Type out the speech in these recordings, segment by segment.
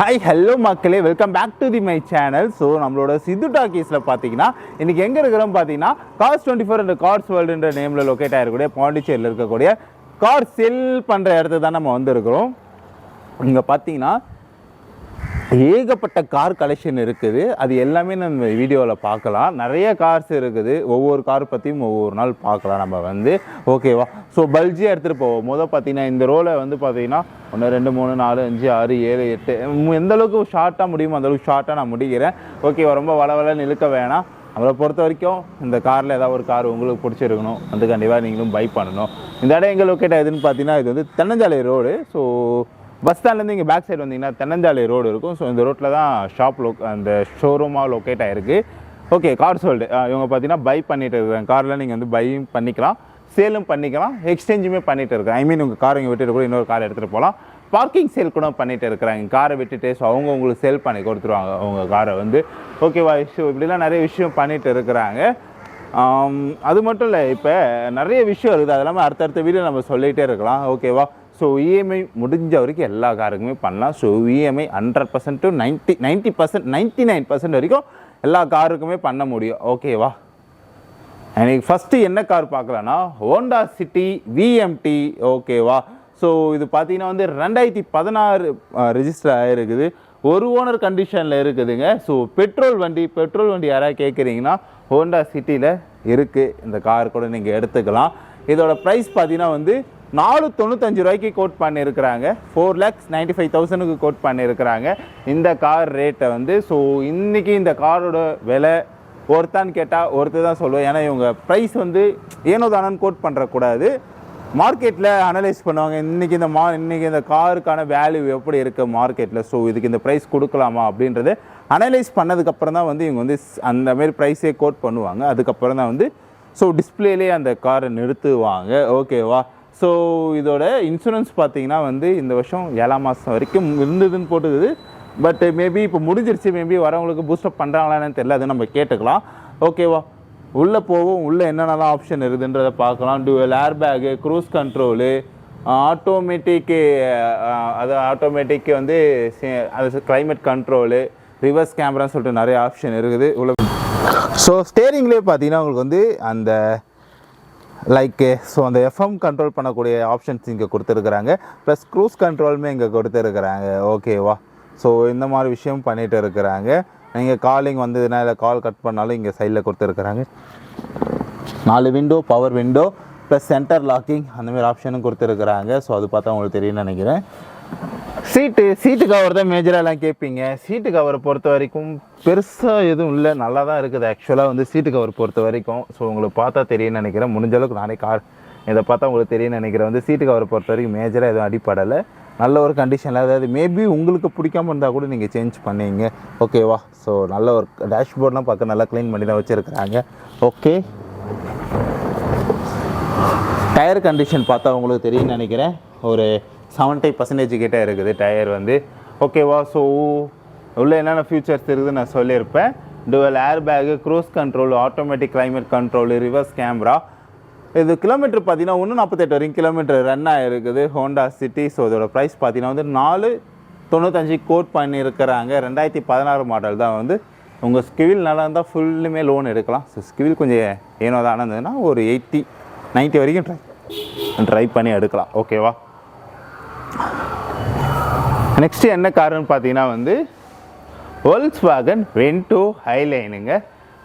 Hi hello மக்களே, welcome back to my channel. So நம்மளோட சித்து டாக்கீஸில் பார்த்தீங்கன்னா இன்றைக்கி எங்கே இருக்கிறோம் பார்த்தீங்கன்னா கார்ஸ் 24 அண்ட் கார்ஸ் வேர்ல்டுன்ற நேமில் லொக்கேட் ஆகிருக்கக்கூடிய பாண்டிச்சேரியில் இருக்கக்கூடிய கார் செல் பண்ணுற இடத்துக்கு தான் நம்ம வந்துருக்கிறோம். இங்கே பார்த்தீங்கன்னா ஏகப்பட்ட கார் கலெக்ஷன் இருக்குது. அது எல்லாமே நம்ம வீடியோவில் பார்க்கலாம். நிறைய கார்ஸ் இருக்குது. ஒவ்வொரு கார் பற்றியும் ஒவ்வொரு நாள் பார்க்கலாம் நம்ம ஓகேவா. ஸோ பல்ஜியாக எடுத்துகிட்டு போவோம். பார்த்தீங்கன்னா இந்த ரோலை பார்த்தீங்கன்னா 1 2 3 4 5 6 7 8 எந்த அளவுக்கு ஷார்ட்டாக முடியுமோ அந்தளவுக்கு ஷார்ட்டாக நான் முடிக்கிறேன். ஓகேவா. ரொம்ப வளவலன்னு இழுக்க வேணாம். அவரை பொறுத்த வரைக்கும் இந்த காரில் ஏதாவது ஒரு கார் உங்களுக்கு பிடிச்சிருக்கணும், கண்டிப்பாக நீங்களும் பை பண்ணணும். இந்த இடம் எங்கே லொக்கேட் ஆகுதுன்னு பார்த்தீங்கன்னா இது தென்னஞ்சாலை ரோடு. ஸோ பஸ் ஸ்டாண்ட்லேருந்து இங்கே பேக் சைடு வந்தீங்கன்னா தென்னஞ்சாலை ரோடு இருக்கும். ஸோ இந்த ரோட்டில் தான் அந்த ஷோரூமாக லொக்கேட் ஆகிருக்கு. ஓகே, கார் வேர்ல்டு இவங்க பார்த்தீங்கன்னா பை பண்ணிட்டு இருக்காங்க. காரில் நீங்கள் பையும் பண்ணிக்கலாம், சேலும் பண்ணிக்கலாம், எக்ஸ்சேஞ்சுமே பண்ணிட்டு இருக்காங்க. உங்கள் காரை இங்கே விட்டுட்டு கூட இன்னொரு காரை எடுத்துகிட்டு போகலாம். பார்க்கிங் சேல் கூட பண்ணிட்டு இருக்கிறாங்க. காரை விட்டுட்டு ஸோ அவங்க உங்களுக்கு சேல் பண்ணி கொடுத்துருவாங்க அவங்க காரை ஓகேவா. ஸோ இப்படிலாம் நிறைய விஷயம் பண்ணிட்டு இருக்கிறாங்க. அது மட்டும் இல்லை, இப்போ நிறைய விஷயம் இருக்குது. அது இல்லாமல் அடுத்தடுத்த வீடியோ நம்ம சொல்லிகிட்டே இருக்கலாம். ஓகேவா. ஸோ இஎம்ஐ முடிஞ்ச வரைக்கும் எல்லா காருக்குமே பண்ணலாம். ஸோ இஎம்ஐ 100% to 90% 99% வரைக்கும் எல்லா காருக்குமே பண்ண முடியும். ஓகேவா. எனக்கு ஃபஸ்ட்டு என்ன கார் பார்க்கலான்னா ஹோண்டா சிட்டி விஎம்டி. ஓகேவா. ஸோ இது பார்த்தீங்கன்னா 2016 ரெஜிஸ்டர் ஆகிருக்குது. ஒரு ஓனர் கண்டிஷனில் இருக்குதுங்க. ஸோ பெட்ரோல் வண்டி யாராவது கேட்குறீங்கன்னா ஹோண்டா சிட்டியில் இருக்குது. இந்த கார் கூட நீங்கள் எடுத்துக்கலாம். இதோட ப்ரைஸ் பார்த்தீங்கன்னா 495 ரூபாய்க்கு கோட் பண்ணியிருக்கிறாங்க. 4,95,000 கோட் பண்ணியிருக்கிறாங்க இந்த கார் ரேட்டை ஸோ இன்றைக்கி இந்த காரோட விலை ஒருத்தான்னு கேட்டால் ஒருத்தர் தான் சொல்லுவேன். ஏன்னா இவங்க ப்ரைஸ் ஏனோ தானன்னு கோட் பண்ணுறக்கூடாது. மார்க்கெட்டில் அனலைஸ் பண்ணுவாங்க. இன்றைக்கி இந்த காருக்கான வேல்யூ எப்படி இருக்குது மார்க்கெட்டில், ஸோ இதுக்கு இந்த ப்ரைஸ் கொடுக்கலாமா அப்படின்றது அனலைஸ் பண்ணதுக்கப்புறம் தான் இவங்க அந்தமாரி ப்ரைஸே கோட் பண்ணுவாங்க. அதுக்கப்புறம் தான் ஸோ டிஸ்பிளேலேயே அந்த காரை நிறுத்துவாங்க. ஓகேவா. ஸோ இதோட இன்சூரன்ஸ் பார்த்தீங்கன்னா இந்த வருஷம் 7ஆம் மாதம் வரைக்கும் இருந்ததுன்னு போட்டுக்குது. பட் மேபி இப்போ முடிஞ்சிருச்சு. மேபி வரவங்களுக்கு பூஸ்டப் பண்ணுறாங்களான்னு தெரியல, அது நம்ம கேட்டுக்கலாம். ஓகேவா. உள்ளே போவோம். உள்ளே என்னென்னலாம் ஆப்ஷன் இருக்குதுன்றதை பார்க்கலாம். டுவல் ஏர் bag, cruise control, automatic, automatic அது கிளைமேட் கண்ட்ரோலு, ரிவர்ஸ் கேமரான்னு சொல்லிட்டு நிறைய ஆப்ஷன் இருக்குது உள்ள. ஸோ ஸ்டேரிங்லேயே பார்த்தீங்கன்னா உங்களுக்கு அந்த ஸோ அந்த எஃப்எம் கண்ட்ரோல் பண்ணக்கூடிய ஆப்ஷன்ஸ் இங்கே கொடுத்துருக்குறாங்க. ப்ளஸ் க்ரூஸ் கண்ட்ரோலுமே இங்கே கொடுத்துருக்குறாங்க. ஓகேவா. ஸோ இந்த மாதிரி விஷயம் பண்ணிகிட்டு இருக்கிறாங்க. நீங்கள் காலிங் வந்ததுன்னா இல்லை கால் கட் பண்ணாலும் இங்கே சைடில் கொடுத்துருக்குறாங்க. 4 window, power window, plus center locking அந்தமாரி ஆப்ஷனும் கொடுத்துருக்குறாங்க. ஸோ அது பார்த்தா உங்களுக்கு தெரியும்னு நினைக்கிறேன். சீட்டு கவர் தான் மேஜராக எல்லாம் கேட்பீங்க. சீட்டு கவரை பொறுத்த வரைக்கும் பெருசாக எதுவும் இல்லை, நல்லா தான் இருக்குது ஆக்சுவலாக சீட்டு கவர் பொறுத்த வரைக்கும். ஸோ உங்களுக்கு பார்த்தா தெரியும்னு நினைக்கிறேன். முடிஞ்ச அளவுக்கு நானே இதை பார்த்தா உங்களுக்கு தெரியும்னு நினைக்கிறேன். சீட்டு கவரை பொறுத்த வரைக்கும் மேஜராக எதுவும் அடிப்படலை, நல்ல ஒரு கண்டிஷனில். அதாவது மேபி உங்களுக்கு பிடிக்காமல் இருந்தால் கூட நீங்கள் சேஞ்ச் பண்ணிங்க. ஓகேவா. ஸோ நல்ல ஒரு டேஷ்போர்ட்லாம் பார்க்க நல்லா க்ளீன் பண்ணி தான் வச்சுருக்குறாங்க. ஓகே. டயர் கண்டிஷன் பார்த்தா உங்களுக்கு தெரியும்னு நினைக்கிறேன். ஒரு 70% கிட்டே இருக்குது டயர் ஓகேவா. ஸோ உள்ள என்னென்ன ஃபியூச்சர்ஸ் இருக்குதுன்னு நான் சொல்லியிருப்பேன். டுவல் ஏர் bag, cruise control, automatic climate control, reverse camera. இது கிலோமீட்டர் பார்த்தீங்கன்னா 148 வரைக்கும் கிலோமீட்டர் ரன் ஆகிருக்குது ஹோண்டா சிட்டி. ஸோ இதோட ப்ரைஸ் பார்த்தீங்கன்னா 495 கோட் பண்ணியிருக்கிறாங்க. 2016 மாடல் தான் உங்கள் ஸ்கிவில் நல்லா இருந்தால் ஃபுல்லுமே லோன் எடுக்கலாம். ஸோ ஸ்கிவில் கொஞ்சம் ஏனோ தான் இருந்ததுன்னா ஒரு 80-90 வரைக்கும் ட்ரை பண்ணி எடுக்கலாம். ஓகேவா. நெக்ஸ்ட்டு என்ன காருன்னு பார்த்தீங்கன்னா வோல்க்ஸ்வாகன் வென்டோ ஹைலைனுங்க.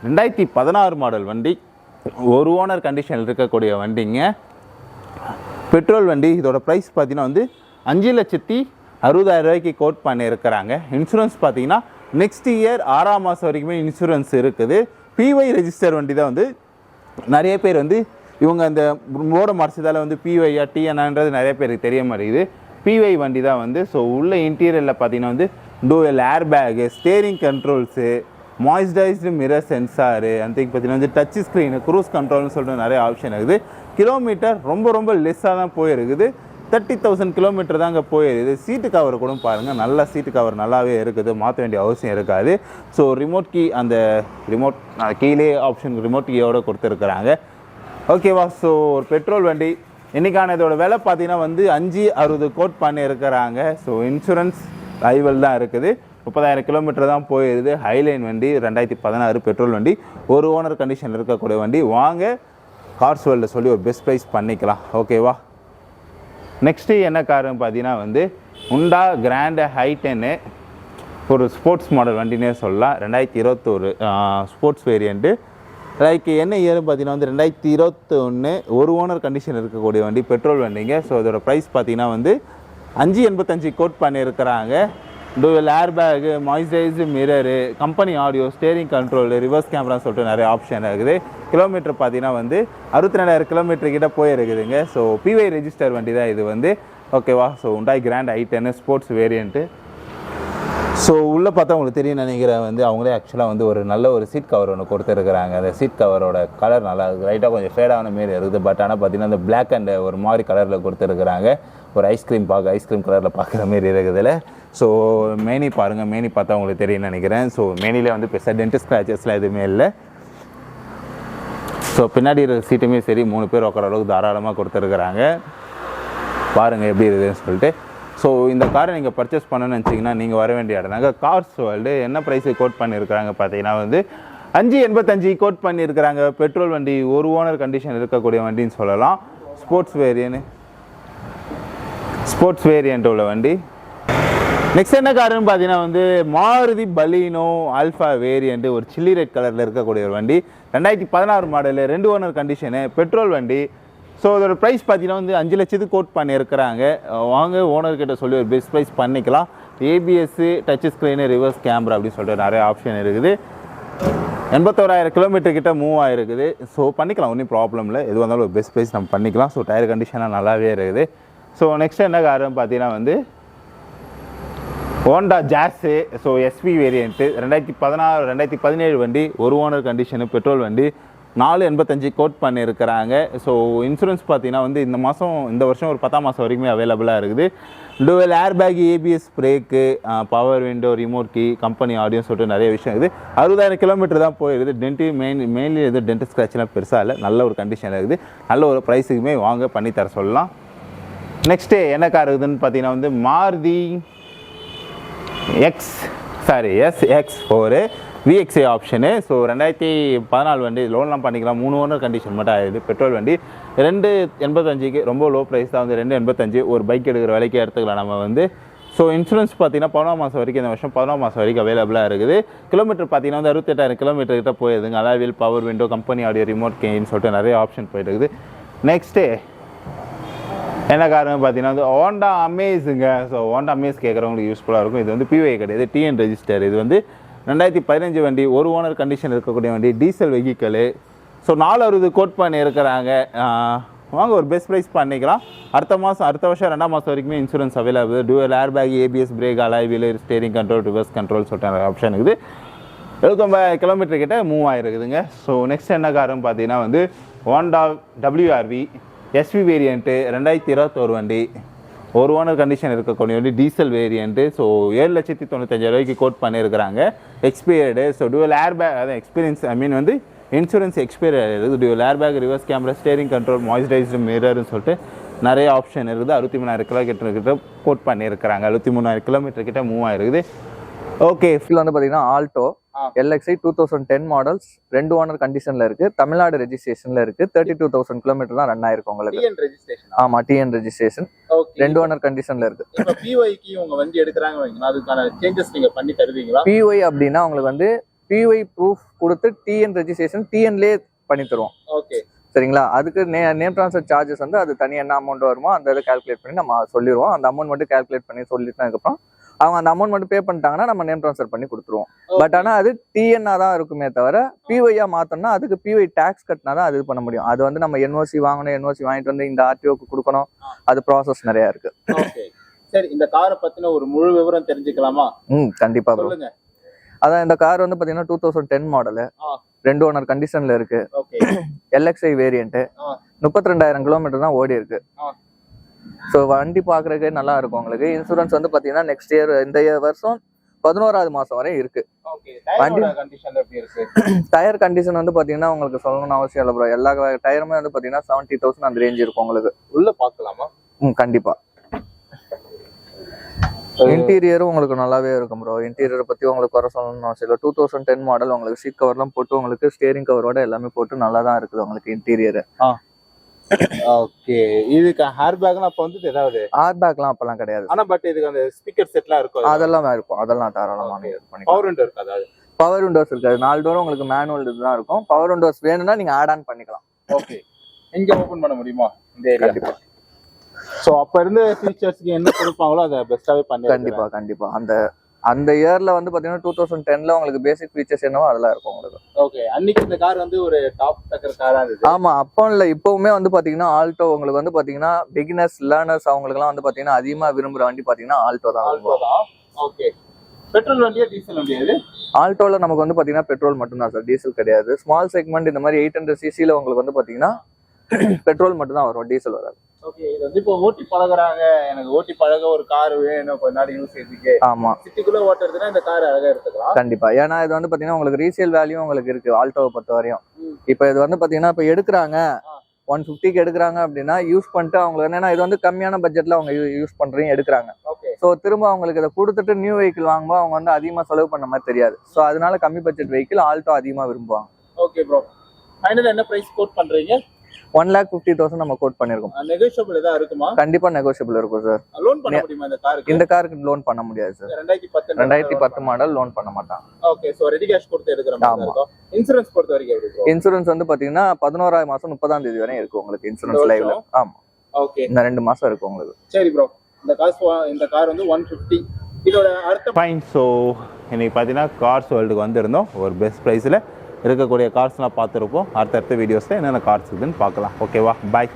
2016 மாடல் வண்டி, ஒரு ஓனர் கண்டிஷனில் இருக்கக்கூடிய வண்டிங்க. பெட்ரோல் வண்டி. இதோட ப்ரைஸ் பார்த்தீங்கன்னா 5,60,000 ரூபாய்க்கு கோட் பண்ணியிருக்கிறாங்க. இன்சூரன்ஸ் பார்த்தீங்கன்னா நெக்ஸ்ட் இயர் 6ஆம் மாதம் வரைக்குமே இன்சூரன்ஸ் இருக்குது. பிஒய் ரெஜிஸ்டர் வண்டி தான் நிறைய பேர் இவங்க அந்த மோட மார்ச்சதால் பிஒய்யா டிஎன்ன்றது நிறைய பேருக்கு தெரிய மாட்டேங்குது. பிஒய் வண்டி தான் ஸோ உள்ள இன்டீரியரில் பார்த்தீங்கன்னா dual air bag, steering controls, moisturised mirror sensor, அந்த பார்த்தீங்கன்னா டச் ஸ்க்ரீனு, க்ரூஸ் கண்ட்ரோல்னு சொல்லிட்டு நிறைய ஆப்ஷன் இருக்குது. கிலோமீட்டர் ரொம்ப லெஸ்ஸாக தான் போயிருக்குது. 30,000 கிலோமீட்டர் தான் அங்கே போயிருக்குது. சீட்டு கவர் கூட பாருங்கள், நல்லா சீட்டு கவர் நல்லாவே இருக்குது, மாற்ற வேண்டிய அவசியம் இருக்காது. ஸோ ரிமோட் கீ, அந்த ரிமோட் கீழே ஆப்ஷன் ரிமோட் கீயோடு கொடுத்துருக்குறாங்க. ஓகேவா. ஸோ ஒரு பெட்ரோல் வண்டி. இன்றைக்கான இதோட விலை பார்த்தீங்கன்னா 560 கோட் பண்ணியிருக்கிறாங்க. ஸோ இன்சூரன்ஸ் ரைவல் தான் இருக்குது. 30,000 கிலோமீட்டர் தான் போயிருது. ஹைலைன் வண்டி, 2016 பெட்ரோல் வண்டி, ஒரு ஓனர் கண்டிஷன் இருக்கக்கூடிய வண்டி. வாங்க கார்ஸ் வேர்ல்டில் சொல்லி ஒரு பெஸ்ட் ப்ரைஸ் பண்ணிக்கலாம். ஓகேவா? நெக்ஸ்ட்டு என்ன காருன்னு பார்த்தீங்கன்னா வந்து ஹுண்டா கிராண்ட் i10 ஒரு ஸ்போர்ட்ஸ் மாடல் வண்டினே சொல்லலாம். 2021 ஸ்போர்ட்ஸ் வேரியண்ட்டு. லைக் என்ன இயர்னு பார்த்தீங்கன்னா வந்து 2021 ஒரு ஓனர் கண்டிஷன் இருக்கக்கூடிய வண்டி, பெட்ரோல் வண்டிங்க. ஸோ அதோட ப்ரைஸ் பார்த்தீங்கன்னா வந்து 585 கோட் பண்ணியிருக்கிறாங்க. Dual air bag, moisturised mirror, company audio, steering control, reverse கேமரான்னு சொல்லிட்டு நிறைய ஆப்ஷன் இருக்குது. கிலோமீட்டர் பார்த்தீங்கன்னா வந்து 62,000 கிலோமீட்டர் கிட்ட போயிருக்குதுங்க. ஸோ பிஒய் ரெஜிஸ்டர் வண்டி தான் இது வந்து. ஓகேவா? So Hyundai Grand i10 sports variant. So உள்ளே பார்த்தா உங்களுக்கு தெரியும் நினைக்கிறேன் வந்து அவங்களே ஆக்சுவலாக வந்து ஒரு நல்ல ஒரு சீட் கவர் ஒன்று கொடுத்துருக்குறாங்க. அந்த சீட் கவரோட கலர் நல்லா இருக்குது. லைட்டாக கொஞ்சம் ஃபேடான மாரி இருக்குது. பட் ஆனால் பார்த்தீங்கன்னா அந்த பிளாக் அண்ட் ஒரு மாதிரி கலரில் கொடுத்துருக்குறாங்க. ஒரு ஐஸ்கிரீம் கலரில் பார்க்குற மாரி இருக்குதுல்ல. ஸோ மேனி பாருங்கள், மேனி பார்த்தா உங்களுக்கு தெரியும்னு நினைக்கிறேன். ஸோ மேனியில் வந்து பெருசாக டென்ட் ஸ்க்ராச்சஸ்லாம் எதுவுமே இல்லை. ஸோ பின்னாடி இருக்கிற சீட்டுமே சரி 3 பேர் உட்கார அளவுக்கு தாராளமாக கொடுத்துருக்குறாங்க. பாருங்கள் எப்படி இருக்குதுன்னு சொல்லிட்டு. ஸோ இந்த காரை நீங்கள் பர்ச்சேஸ் பண்ணணும்னு நினச்சிங்கன்னா நீங்கள் வர வேண்டிய இடம்னாங்க கார்ஸ் வேர்ல்டு. என்ன ப்ரைஸு கோட் பண்ணியிருக்கிறாங்க பார்த்தீங்கன்னா வந்து 585 கோட் பண்ணியிருக்கிறாங்க. பெட்ரோல் வண்டி, ஒரு ஓனர் கண்டிஷன் இருக்கக்கூடிய வண்டின்னு சொல்லலாம். ஸ்போர்ட்ஸ் வேரியண்ட் உள்ள வண்டி. நெக்ஸ்ட் என்ன காருன்னு பார்த்தீங்கன்னா வந்து மாருதி பலீனோ ஆல்ஃபா வேரியண்ட்டு, ஒரு சில்லி ரெட் கலரில் இருக்கக்கூடிய ஒரு வண்டி. 2016 மாடலு, 2 ஓனர் கண்டிஷனு, பெட்ரோல் வண்டி. ஸோ அதோட ப்ரைஸ் பார்த்தீங்கன்னா வந்து 5 லட்சத்துக்கு கோட் பண்ணியிருக்கிறாங்க. வாங்க ஓனர்கிட்ட சொல்லி ஒரு பெஸ்ட் ப்ரைஸ் பண்ணிக்கலாம். ABS, touch screen, reverse camera அப்படின்னு சொல்லிட்டு நிறைய ஆப்ஷன் இருக்குது. 81,000 கிலோமீட்டர் கிட்ட மூவ் ஆகிருக்குது. ஸோ பண்ணிக்கலாம், ஒன்றும் ப்ராப்ளம் இல்லை. எது வந்தாலும் ஒரு பெஸ்ட் ப்ரைஸ் நம்ம பண்ணிக்கலாம். ஸோ டயர் கண்டிஷனாக நல்லாவே இருக்குது. ஸோ நெக்ஸ்ட் என்ன காருன்னு பார்த்தீங்கன்னா வந்து Honda jazz. So SV variant, 2016 2017 வண்டி, ஒரு ஓனர் கண்டிஷனு, பெட்ரோல் வண்டி. 485 கோட் பண்ணியிருக்கிறாங்க. ஸோ இன்சூரன்ஸ் பார்த்தீங்கன்னா வந்து இந்த வருஷம் ஒரு 10ஆம் மாதம் வரைக்குமே அவைலபிளாக இருக்குது. Dual air bag, ABS brake, power window, remote key, company ஆடியோன்னு சொல்லிட்டு நிறைய விஷயம் இருக்குது. 60,000 கிலோமீட்டர் தான் போயிருது. மெயின்லி எதுவும் டென்ட் ஸ்க்ராட்ச்லாம் பெருசாக இல்லை. நல்ல ஒரு கண்டிஷனில் இருக்குது. நல்ல ஒரு ப்ரைஸுக்குமே வாங்க பண்ணித்தர சொல்லலாம். நெக்ஸ்ட்டு என்ன கார் இருக்குதுன்னு பார்த்தீங்கன்னா வந்து Maruti SX4 VXI option. So 2014 வண்டி, லோன்லாம் பண்ணிக்கலாம். 3 ஓனர் கண்டிஷன் மட்டும் ஆகிடுது. பெட்ரோல் வண்டி 285க்கு ரொம்ப லோ ப்ரைஸ் தான் வந்து 285. ஒரு பைக் எடுக்கிற விலைக்கு எடுத்துக்கலாம் நம்ம வந்து. ஸோ இன்சூரன்ஸ் பார்த்தீங்கன்னா 11ஆம் மாதம் வரைக்கும், இந்த வருஷம் 11ஆம் மாதம் வரைக்கும் அவைலபிளாக இருக்குது. கிலோமீட்டர் பார்த்தீங்கன்னா வந்து 68,000 கிலோமீட்டர் கிட்ட போயிருதுங்க. Alloy wheel, power window, company audio, remote கீன்னு சொல்லிட்டு நிறைய ஆப்ஷன் போயிட்டு இருக்குது. நெக்ஸ்ட்டு என்ன காரணம் பார்த்தீங்கன்னா வந்து ஹோண்டா அமேஸுங்க. ஸோ ஹோண்டா அமேஸ் கேட்குறவங்களுக்கு யூஸ்ஃபுல்லாக இருக்கும். இது வந்து பிஒஐ கிடையாது, டிஎன் ரெஜிஸ்டர். இது வந்து 2015 வண்டி, ஒரு ஓனர் கண்டிஷன் இருக்கக்கூடிய வண்டி, டீசல் வெஹிக்கலு. ஸோ 460 கோட் பண்ணி இருக்கிறாங்க. வாங்க ஒரு பெஸ்ட் ப்ரைஸ் பண்ணிக்கலாம். அடுத்த வருஷம் 2ஆம் மாதம் வரைக்குமே insurance available. Dual air bag, ABS brake, alloy wheel, steering control, reverse control சொல்லிட்டு ஆப்ஷன் இருக்குது. 75,000 கிலோமீட்டர் கிட்ட மூவ் ஆகிருக்குதுங்க. ஸோ நெக்ஸ்ட் என்ன காருன்னு பார்த்தீங்கன்னா வந்து ஹோண்டா WRV எஸ்வி வேரியண்ட்டு, 2021 வண்டி, ஒரு ஓனர் கண்டிஷன் இருக்கக்கூடிய வண்டி, டீசல் வேரியண்ட்டு. ஸோ 7,95,000 கோட் பண்ணியிருக்கிறாங்க. Expired. So dual air bag, அதான் வந்து இன்சூரன்ஸ் எக்ஸ்பீரியர் இருக்குது. Dual air bag, reverse camera, steering control, moisturised மிரர்னு சொல்லிட்டு நிறைய ஆப்ஷன் இருக்குது. 63,000 கிலோமீட்டர் கிட்ட கோட் பண்ணியிருக்கிறாங்க. 73,000 கிலோமீட்டர் கிட்ட மூவ் ஆகிருக்குது. ஓகே, இதில் வந்து பார்த்தீங்கன்னா ஆல்டோ LXI 2010 மாடல்ஸ், 2 ஓனர் கண்டிஷன்ல இருக்கு. தமிழ்நாடு ரெஜிஸ்ட்ரேஷன்ல இருக்கு. 32,000 கிலோமீட்டர் தான் ரன் ஆயிருக்கு உங்களுக்கு. TN registration. ஆமா, டிஎன் ரெஜிஸ்ட்ரேஷன். 2 ஓனர் கண்டிஷன்ல இருக்கு. இப்போ பிஒய்க்கு உங்க வண்டி எடுக்கறாங்க வைங்க, அதுக்கான சேஞ்சஸ் நீங்க பண்ணி தருவீங்களா? பிஒய் அப்படினா உங்களுக்கு வந்து பிஒய் ப்ரூஃப் கொடுத்து டிஎன் ரெஜிஸ்ட்ரேஷன் டிஎன்லயே பண்ணி தருவோம். ஓகே, சரிங்களா? அதுக்கு நேம் ட்ரான்ஸ்ஃபர் சார்ஜஸ் வந்து அது தனியாக என்ன அமௌண்ட் வருமோ அந்த இதை கால்குலேட் பண்ணி நம்ம சொல்லிடுவோம். அந்த அமௌண்ட் மட்டும் கால்குலேட் பண்ணி சொல்லிட்டதுக்கப்புறம் அவங்க அந்த அமௌண்ட் மட்டும் பே பண்ணிட்டாங்கன்னா நம்ம நேம் ட்ரான்ஸ்ஃபர் பண்ணி கொடுத்துருவோம். பட் ஆனால் அது டிஎன்ஆ தான் இருக்குமே தவிர பிஒய்யா மாற்றோம்னா அதுக்கு பிஒய் டேக்ஸ் கட்டினா தான் அது பண்ண முடியும். அது வந்து நம்ம என்ஓசி வாங்கணும், என்ஓசி வாங்கிட்டு வந்து இந்த ஆர்டிஓக்கு கொடுக்கணும். அது ப்ராசஸ் நிறைய இருக்கு. சரி, இந்த காரை பத்தின ஒரு முழு விவரம் தெரிஞ்சுக்கலாமா? கண்டிப்பா சொல்லுங்க. அதான் இந்த கார் வந்து பாத்தீங்கன்னா 2010 மாடலு, 2 ஓனர் கண்டிஷன்ல இருக்கு. LXI வேரியன்ட், 32,000 கிலோமீட்டர் தான் ஓடி இருக்கு. ஸோ வண்டி பாக்குறதுக்கே நல்லா இருக்கும் உங்களுக்கு. இன்சூரன்ஸ் வந்து பாத்தீங்கன்னா நெக்ஸ்ட் இயர், இந்த வருஷம் 11ஆவது மாசம் வரை இருக்கு. டயர் கண்டிஷன் வந்து பாத்தீங்கன்னா உங்களுக்கு சொல்லணும்னு அவசியம் இல்லை ப்ரோ. எல்லா டயருமே வந்து பாத்தீங்கன்னா 70,000 அந்த ரேஞ்ச் இருக்கும் உங்களுக்கு. உள்ள பாக்கலாமா? கண்டிப்பா. இன்டீரியரும் உங்களுக்கு நல்லாவே இருக்கும் ப்ரோ. இன்டீரியரை பத்தி உங்களுக்கு குறை சொல்லணும்னு அவசியம் இல்லை. 2010 மாடல் உங்களுக்கு சீட் கவர்லாம் போட்டு உங்களுக்கு ஸ்டேரிங் கவரோட எல்லாமே போட்டு நல்லா தான் இருக்குது உங்களுக்கு இன்டீரியர். ஓகே. இதுக்கு ஹேர் பேக்லாம் அப்ப வந்து ஏதாவது ஹேர் பேக்லாம் அப்பெல்லாம் கிடையாது. ஆனா பட் இதுக்கு அந்த ஸ்பீக்கர் செட்லாம் இருக்கும். அதெல்லாம் இருக்கும். அதெல்லாம் தாராளமா யூஸ் பண்ணிக்கலாம். பவர் விண்டோ இருக்காது. அது பவர் விண்டோஸ் இருக்காது. 4 டோரும் உங்களுக்கு மேனுவல் இதுதான் இருக்கும். பவர் விண்டோஸ் வேணும்னா நீங்க ஆட் ஆன் பண்ணிக்கலாம். ஓகே. இங்க ஓபன் பண்ண முடியுமா இந்த ஏரியா? கண்டிப்பா. சோ அப்ப இருந்த ஃபீச்சர்ஸ்க்கு என்ன கொடுப்பாங்களோ அதை பெஸ்டாவே பண்ணி கண்டிப்பா அந்த இயர்ல வந்து பாத்தீங்கன்னா 2010ல உங்களுக்கு பேசிக் ஃபீச்சர்ஸ் என்னவோ அதெல்லாம் இருக்கும் உங்களுக்கு. ஓகே. அன்னைக்கு இந்த கார் வந்து ஒரு டாப் டக்கர் காரா இருந்துச்சு. ஆமா. அப்போ இல்ல இப்பவுமே வந்து பாத்தீங்கன்னா ஆல்டோ உங்களுக்கு வந்து பாத்தீங்கன்னா பிகினர்ஸ் லேர்னர்ஸ் அவங்களுக்கு எல்லாம் வந்து பாத்தீங்கன்னா அதிகமா விரும்புற வண்டி பாத்தீங்கன்னா ஆல்டோ தான். ஓகே. பெட்ரோல் வண்டியா டீசல் வண்டியா இது? ஆல்டோல நமக்கு வந்து பாத்தீங்கன்னா பெட்ரோல் மட்டும் தான் சார், டீசல் கிடையாது. ஸ்மால் செக்மெண்ட் இந்த மாதிரி 800 சிசில உங்களுக்கு வந்து பாத்தீங்கன்னா பெட்ரோல் மட்டும் தான் வரும், டீசல் வராது. ஓகே. இது வந்து இப்போ ஓட்டி பழகுறாங்க, எனக்கு ஓட்டி பழக ஒரு கார் வேணும் கொஞ்ச நாள் யூஸ் செய்யறதுக்கு. ஆமா. சிட்டிக்குள்ள ஓட்டுறதுன்னா இந்த கார் அழகா எடுத்துக்கலாம். கண்டிப்பா. ஏன்னா இது வந்து பாத்தீங்கன்னா உங்களுக்கு ரீசேல் வேல்யூ உங்களுக்கு இருக்கு ஆல்டோவை பொறுத்த வரையும். இப்போ இது வந்து பாத்தீங்கன்னா இப்போ எடுக்கிறாங்க 150க்கு எடுக்கிறாங்க அப்படின்னா யூஸ் பண்ணிட்டு அவங்களுக்கு என்னன்னா இது வந்து கம்மியான பட்ஜெட்ல அவங்க யூஸ் பண்றீங்க எடுக்கிறாங்க. ஸோ திரும்ப அவங்களுக்கு இதை கொடுத்துட்டு நியூ வெஹிக்கிள் வாங்கும்போது அவங்க வந்து அதிகமாக செலவு பண்ண மாதிரி தெரியாது. ஸோ அதனால கம்மி பட்ஜெட் வெஹிக்கிள் ஆல்டோ அதிகமாக விரும்புவாங்க. Okay bro. ஃபைனல் என்ன பிரைஸ் கோட் பண்றீங்க? 1,50,000 நம்ம கோட் பண்ணிருக்கோம். நெகோஷியபிள் ஏதாவது இருக்குமா? கண்டிப்பா நெகோஷியபிள் இருக்கும் சார். லோன் பண்ண முடியுமா இந்த காருக்கு? இந்த காருக்கு லோன் பண்ண முடியாது சார். 2010 மாடல் லோன் பண்ண மாட்டாங்க. ஓகே. சோ ரெடி கேஷ் கொடுத்து எடுக்கிற மாதிரி இருக்கும். இன்சூரன்ஸ் பொறுத்த வரைக்கும் எப்படி இருக்கும்? இன்சூரன்ஸ் வந்து பாத்தீங்கன்னா 11ஆம் மாசம் 30ஆம் தேதி வரை இருக்கு உங்களுக்கு இன்சூரன்ஸ் லைவ்ல. ஆமா. ஓகே. இந்த 2 மாசம் இருக்கு உங்களுக்கு. சரி ப்ரோ. இந்த கார் வந்து 150. இதோட அடுத்த ஃபைன். ஸோ இன்னைக்கு பார்த்தீங்கன்னா கார்ஸ் வேர்ல்டுக்கு வந்திருந்தோம். ஒரு பெஸ்ட் ப்ரைஸில் இருக்கக்கூடிய கார்ஸ்லாம் பார்த்துருப்போம். அடுத்தடுத்த வீடியோஸில் என்னென்ன கார்ஸ் இருக்குதுன்னு பார்க்கலாம். ஓகேவா? பாய்.